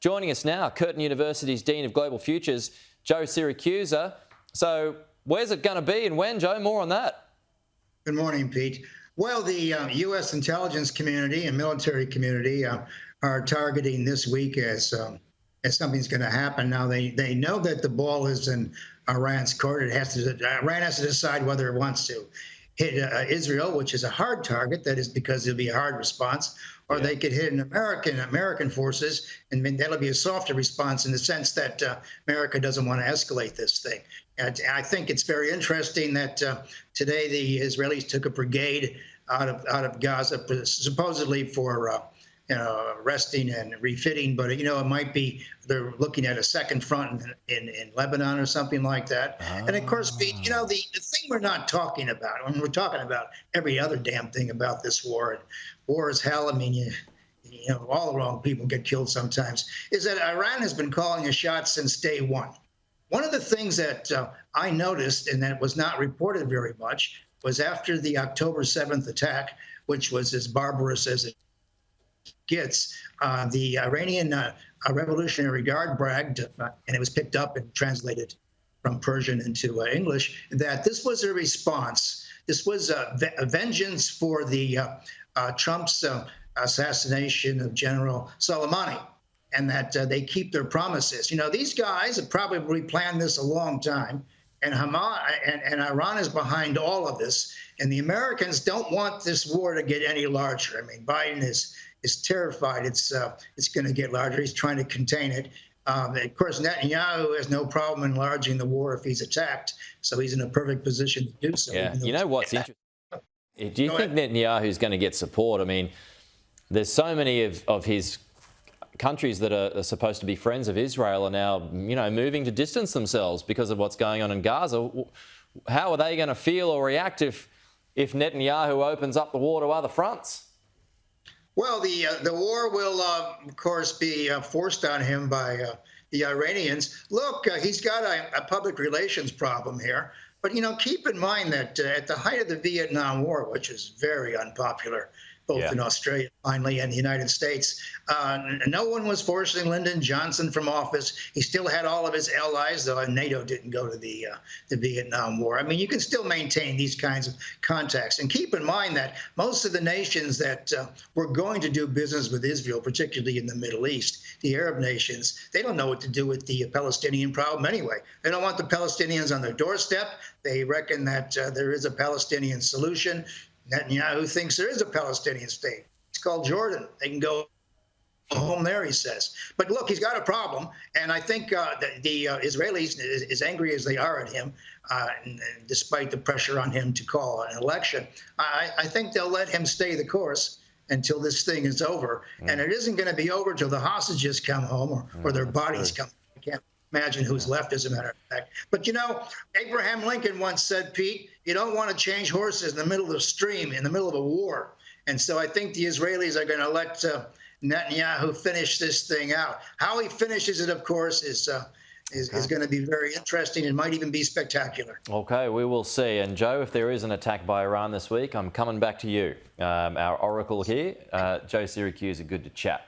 Joining us now, Curtin University's Dean of Global Futures, Joe Siracusa. So where's it going to be and when, Joe? More on that. Good morning, Pete. Well, the U.S. intelligence community and military community are targeting this week as something's going to happen. Now, they know that the ball is in Iran's court. Iran has to decide whether it wants to hit Israel, which is a hard target. That is because it'll be a hard response, or they could hit an American forces, and that'll be a softer response in the sense that America doesn't want to escalate this thing. And I think it's very interesting that today the Israelis took a brigade out of Gaza, supposedly for resting and refitting, but it might be they're looking at a second front in Lebanon or something like that. And of course, Pete, the thing we're not talking about, when we're talking about every other damn thing about this war, and war is hell. I mean, all the wrong people get killed sometimes, is that Iran has been calling the shots since day one. One of the things that I noticed, and that was not reported very much, was after the October 7th attack, which was as barbarous as it gets, the Iranian Revolutionary Guard bragged, and it was picked up and translated from Persian into English, that this was a response. This was a vengeance for the Trump's assassination of General Soleimani, and that they keep their promises. These guys have probably planned this a long time, and Hamas and Iran is behind all of this, and the Americans don't want this war to get any larger. I mean, Biden is terrified it's going to get larger. He's trying to contain it. Of course, Netanyahu has no problem enlarging the war if he's attacked, so he's in a perfect position to do so. Yeah, you know what's interesting? Do you think Netanyahu's going to get support? I mean, there's so many of his countries that are supposed to be friends of Israel are now, moving to distance themselves because of what's going on in Gaza. How are they going to feel or react if Netanyahu opens up the war to other fronts? Well, the war will, of course, be forced on him by the Iranians. Look, he's got a public relations problem here. But, keep in mind that at the height of the Vietnam War, which is very unpopular, both in Australia, finally, and the United States, no one was forcing Lyndon Johnson from office. He still had all of his allies, though NATO didn't go to the Vietnam War. I mean, you can still maintain these kinds of contacts. And keep in mind that most of the nations that were going to do business with Israel, particularly in the Middle East, the Arab nations, they don't know what to do with the Palestinian problem anyway. They don't want the Palestinians on their doorstep. They reckon that there is a Palestinian solution. Netanyahu thinks there is a Palestinian state. It's called Jordan. They can go home there, he says. But look, he's got a problem, and I think the Israelis, as angry as they are at him, and despite the pressure on him to call an election, I think they'll let him stay the course until this thing is over. And it isn't going to be over till the hostages come home or their bodies come. I can't imagine who's left, as a matter of fact. But, Abraham Lincoln once said, Pete, you don't want to change horses in the middle of a stream, in the middle of a war. And so I think the Israelis are going to let Netanyahu finish this thing out. How he finishes it, of course, is going to be very interesting and might even be spectacular. Okay, we will see. And Joe, if there is an attack by Iran this week, I'm coming back to you. Our oracle here, Joe Siracusa, good to chat.